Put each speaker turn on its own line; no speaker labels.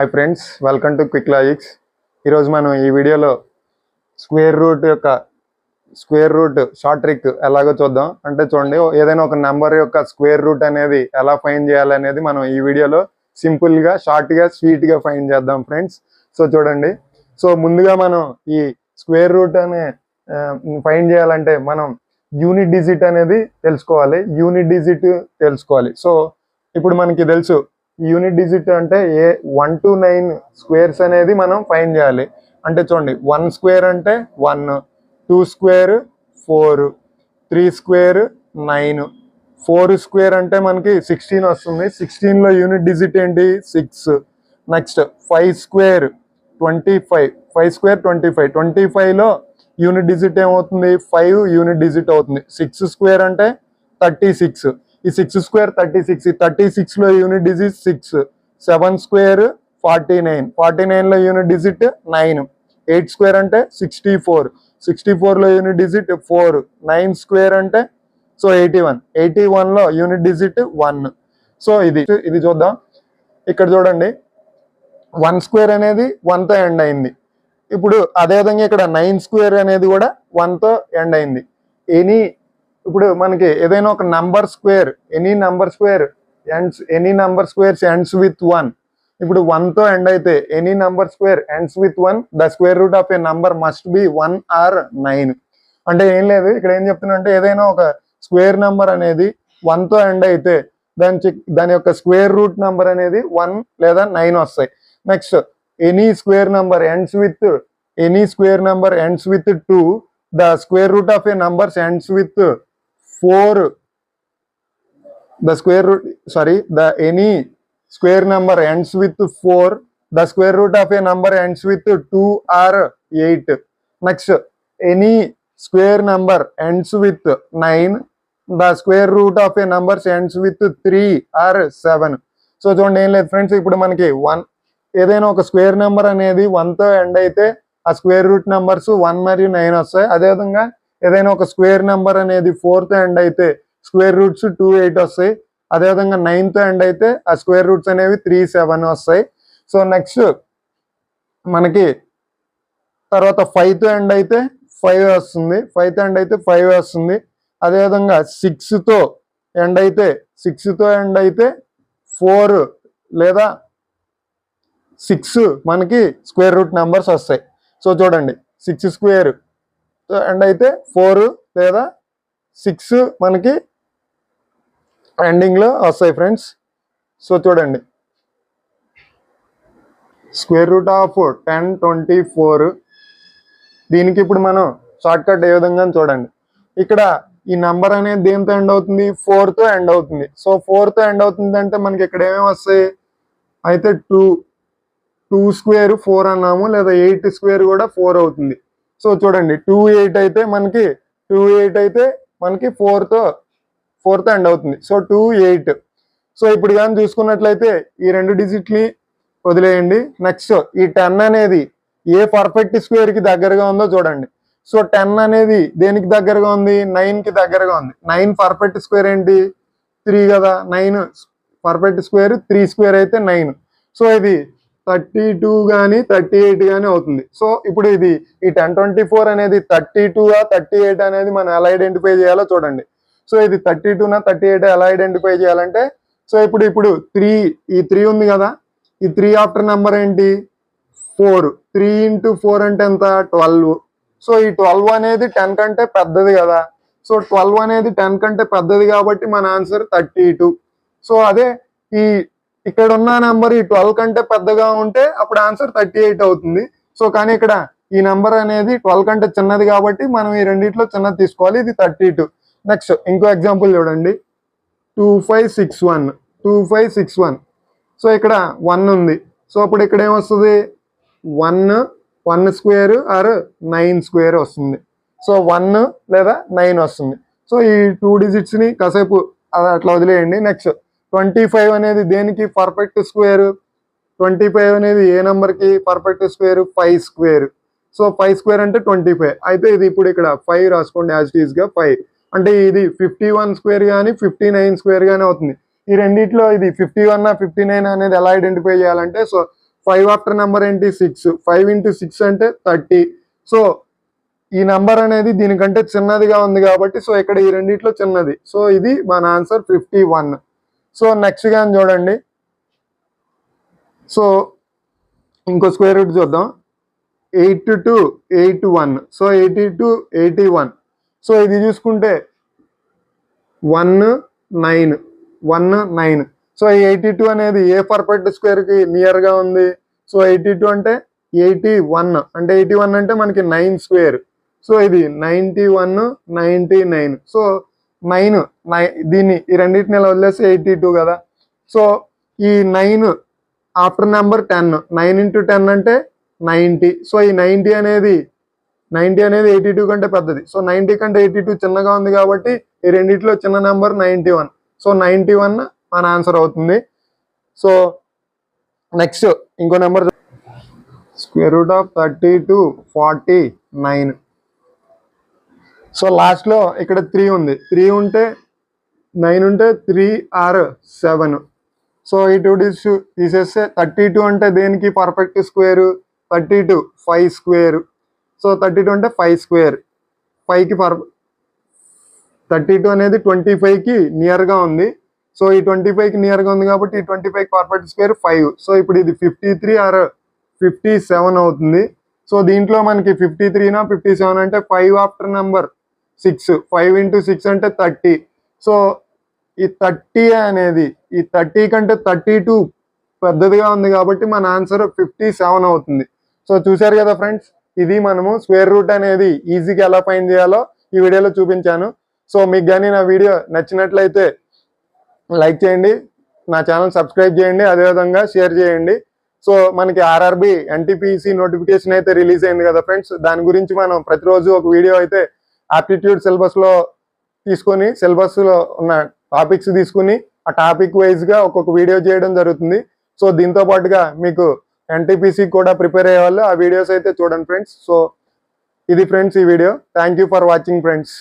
Hi friends, welcome to quick logics. ఈరోజు మనం ఈ వీడియోలో స్క్వేర్ రూట్ షార్ట్ ట్రిక్ ఎలాగో చూద్దాం. అంటే చూడండి, ఏదైనా ఒక నెంబర్ యొక్క స్క్వేర్ రూట్ అనేది ఎలా ఫైండ్ చేయాలనేది మనం ఈ వీడియోలో సింపుల్గా, షార్ట్గా, స్వీట్గా ఫైండ్ చేద్దాం ఫ్రెండ్స్. సో చూడండి, ముందుగా మనం ఈ స్క్వేర్ రూట్ అనే ఫైండ్ చేయాలంటే మనం యూనిట్ డిజిట్ అనేది తెలుసుకోవాలి. సో ఇప్పుడు మనకి తెలుసు యూనిట్ డిజిట్ అంటే 1 to 9 స్క్వేర్స్ అనేది మనం ఫైండ్ చేయాలి. అంటే చూడండి, 1 స్క్వేర్ అంటే 1, 2 స్క్వేర్ 4, 3 స్క్వేర్ 9, 4 స్క్వేర్ అంటే మనకి 16 వస్తుంది. 16లో యూనిట్ డిజిట్ ఏంటి? 6. నెక్స్ట్ 5 స్క్వేర్ 25, 5 స్క్వేర్ 25, 25లో యూనిట్ డిజిట్ ఏమవుతుంది? 5 యూనిట్ డిజిట్ అవుతుంది. 6 స్క్వేర్ అంటే 36, ఈ 6 స్క్వేర్ 36, ఈ 36లో యూనిట్ డిజిట్ 6. 7 స్క్వేర్ 49, 49లో యూనిట్ డిజిట్ 9. 8 స్క్వేర్ అంటే 64, 64లో యూనిట్ డిజిట్ 4. 9 స్క్వేర్ అంటే 81, 81లో యూనిట్ డిజిట్ 1. సో ఇది చూద్దాం. ఇక్కడ చూడండి, 1 స్క్వేర్ అనేది 1తో ఎండ్ అయింది. ఇప్పుడు అదేవిధంగా ఇక్కడ 9 స్క్వేర్ అనేది కూడా 1తో ఎండ్ అయింది. ఇప్పుడు మనకి ఏదైనా ఒక number square, any number squares ends with 1. ఇప్పుడు 1తో ఎండ్ అయితే any number square ends with 1, the square root of A number must be 1 or 9. అంటే ఏం లేదు, ఇక్కడ ఏం చెప్తున్నా అంటే ఏదైనా ఒక స్క్వేర్ నెంబర్ అనేది 1తో ఎండ్ అయితే దాని యొక్క స్క్వేర్ రూట్ నెంబర్ అనేది 1 లేదా 9 వస్తాయి. Next any square number ends with 2, the square root of A numbers ends with 4. Any square number ends with 4, the square root of a number ends with 2 or 8. Next, any square number ends with 9, the square root of a number ends with 3 or 7. So చూడండి, ఏం లేదు friends, ఇప్పుడు మనకి ఏదైనా ఒక square number అనేది 1తో end అయితే ఆ స్క్వేర్ రూట్ నెంబర్స్ 1 మరియు 9 వస్తాయి. అదేవిధంగా ఏదైనా ఒక స్క్వేర్ నెంబర్ అనేది 4తో ఎండ్ అయితే స్క్వేర్ రూట్స్ 2, 8 వస్తాయి. అదేవిధంగా 9తో ఎండ్ అయితే ఆ స్క్వేర్ రూట్స్ అనేవి 3, 7 వస్తాయి. సో నెక్స్ట్ మనకి తర్వాత 5తో ఎండ్ అయితే 5 వస్తుంది. అదేవిధంగా 6తో ఎండ్ అయితే 4 లేదా 6 మనకి స్క్వేర్ రూట్ నెంబర్స్ వస్తాయి. సో చూడండి, 6 స్క్వేర్ ఎండ్ అయితే 4 లేదా 6 మనకి ఎండింగ్లో వస్తాయి ఫ్రెండ్స్. సో చూడండి, స్క్వేర్ రూట్ ఆఫ్ 10, 24. దీనికి ఇప్పుడు మనం షార్ట్ కట్ ఏ విధంగా చూడండి. ఇక్కడ ఈ నంబర్ అనేది దేంతో ఎండ్ అవుతుంది? 4తో ఎండ్ అవుతుంది. సో 4తో ఎండ్ అవుతుంది అంటే మనకి ఇక్కడ ఏమేమి వస్తాయి? అయితే 2 స్క్వేర్ 4 అన్నాము, లేదా 8 స్క్వేర్ కూడా 4 అవుతుంది. సో చూడండి, 2, 8 అయితే మనకి 4తో ఎండ్ అవుతుంది. సో 2, 8. సో ఇప్పుడు కానీ చూసుకున్నట్లయితే ఈ 2 డిజిట్ని వదిలేయండి. నెక్స్ట్ ఈ 10 అనేది ఏ పర్ఫెక్ట్ స్క్వేర్కి దగ్గరగా ఉందో చూడండి. సో 10 అనేది దేనికి దగ్గరగా ఉంది? 9కి దగ్గరగా ఉంది. 9 పర్ఫెక్ట్ స్క్వేర్ ఏంటి? 3 కదా. 9 పర్ఫెక్ట్ స్క్వేర్ 3 స్క్వేర్ అయితే 9. సో ఇది 32 కానీ 38 కానీ అవుతుంది. సో ఇప్పుడు ఈ 10, 24 అనేది 32 38 అనేది మనం ఎలా ఐడెంటిఫై చేయాలో చూడండి. సో ఇది 32 38 ఎలా ఐడెంటిఫై చేయాలంటే, సో ఇప్పుడు 3 ఉంది కదా, ఈ 3 ఆఫ్టర్ నెంబర్ ఏంటి? 4. 3 into 4 అంటే ఎంత? 12. సో ఈ 12 అనేది 10 కంటే పెద్దది కదా. సో 12 అనేది 10 కంటే పెద్దది కాబట్టి మన ఆన్సర్ 32. సో అదే ఇక్కడ ఉన్న నెంబర్ ఈ 12 కంటే పెద్దగా ఉంటే అప్పుడు ఆన్సర్ 38 అవుతుంది. సో కానీ ఇక్కడ ఈ నెంబర్ అనేది 12 కంటే చిన్నది కాబట్టి మనం ఈ రెండిట్లో చిన్నది తీసుకోవాలి. ఇది 32. నెక్స్ట్ ఇంకో ఎగ్జాంపుల్ చూడండి, 2561. సో ఇక్కడ 1 ఉంది. సో అప్పుడు ఇక్కడ ఏమొస్తుంది? 1 స్క్వేర్ ఆర్ 9 స్క్వేర్ వస్తుంది. సో 1 లేదా 9 వస్తుంది. సో ఈ 2 డిజిట్స్ని కాసేపు అట్లా వదిలేయండి. నెక్స్ట్ 25 అనేది దేనికి పర్ఫెక్ట్ స్క్వేర్? 25 అనేది ఏ నెంబర్కి perfect square? 5 square. So 5 square అంటే 25. అయితే ఇది ఇప్పుడు ఇక్కడ 5 రాసుకోండి, యాజ్ ఇట్ ఈస్గా 5. అంటే ఇది 51 స్క్వేర్ కానీ 59 స్క్వేర్ కానీ అవుతుంది. ఈ రెండిట్లో ఇది 51 59 అనేది ఎలా ఐడెంటిఫై చేయాలంటే, సో 5 ఆఫ్టర్ నెంబర్ ఏంటి 6, 5 into 6 అంటే 30. సో ఈ నంబర్ అనేది దీనికంటే చిన్నదిగా ఉంది కాబట్టి సో ఇక్కడ ఈ రెండిట్లో చిన్నది. సో ఇది మన ఆన్సర్ 51. సో నెక్స్ట్ కానీ చూడండి. సో ఇంకో స్క్వేర్ రూట్ చూద్దాం. 8 to 81. So 80 to 81. సో ఇది చూసుకుంటే 1 9 1 9. సో ఈ 82 అనేది ఏ పర్ఫెక్ట్ స్క్వేర్ కి నియర్ గా ఉంది. సో 82 అంటే 81 అంటే 81 అంటే మనకి 9 స్క్వేర్. సో ఇది 91 99. సో 9 దీన్ని ఈ రెండింటిని ఇలా వదిలేసి 82 కదా. సో ఈ 9 ఆఫ్టర్ నెంబర్ 10, 9 into 10 అంటే 90. సో ఈ 90 అనేది 82 కంటే పెద్దది. సో 90 కంటే 82 చిన్నగా ఉంది కాబట్టి ఈ రెండిట్లో చిన్న నెంబర్ 91. సో 91 మన ఆన్సర్ అవుతుంది. సో నెక్స్ట్ ఇంకో number square root of 32 49. So last లో ఇక్కడ 3 ఉంది. 3 ఉంటే 9 ఉంటే 3 or 7. సో ఈ 2 తీసేస్తే 32 అంటే దేనికి పర్ఫెక్ట్ స్క్వేర్ 32 5 స్క్వేర్. సో 32 అంటే 5 స్క్వేర్. 5కి 32 అనేది 25కి నియర్గా ఉంది. సో ఈ 25కి నియర్గా ఉంది కాబట్టి ఈ 25కి పర్ఫెక్ట్ స్క్వేర్ 5. సో ఇప్పుడు ఇది 53 or 57 అవుతుంది. సో దీంట్లో మనకి 53నా 57 అంటే 5 ఆఫ్టర్ నెంబర్ 6, 5 into 6 అంటే 30. సో ఈ 30 అనేది ఈ 30 కంటే 32 పెద్దదిగా ఉంది కాబట్టి మన ఆన్సర్ 57 అవుతుంది. సో చూసారు కదా ఫ్రెండ్స్, ఇది మనము స్క్వేర్ రూట్ అనేది ఈజీగా ఎలా ఫైండ్ చేయాలో ఈ వీడియోలో చూపించాను. సో మీకు కానీ నా వీడియో నచ్చినట్లయితే లైక్ చేయండి, నా ఛానల్ సబ్స్క్రైబ్ చేయండి, అదేవిధంగా షేర్ చేయండి. సో మనకి ఆర్ఆర్బి ఎన్టీపీసీ నోటిఫికేషన్ అయితే రిలీజ్ అయింది కదా ఫ్రెండ్స్. దాని గురించి మనం ప్రతిరోజు ఒక వీడియో అయితే ఆప్టిట్యూడ్ సిలబస్లో తీసుకొని సిలబస్లో ఉన్న టాపిక్స్ తీసుకుని ఆ టాపిక్ వైజ్గా ఒక్కొక్క వీడియో చేయడం జరుగుతుంది. సో దీంతో పాటుగా మీకు ఎన్టీపీసీ కూడా ప్రిపేర్ అయ్యే వాళ్ళు ఆ వీడియోస్ అయితే చూడండి ఫ్రెండ్స్. సో ఇది ఫ్రెండ్స్ ఈ video. Thank you for watching friends.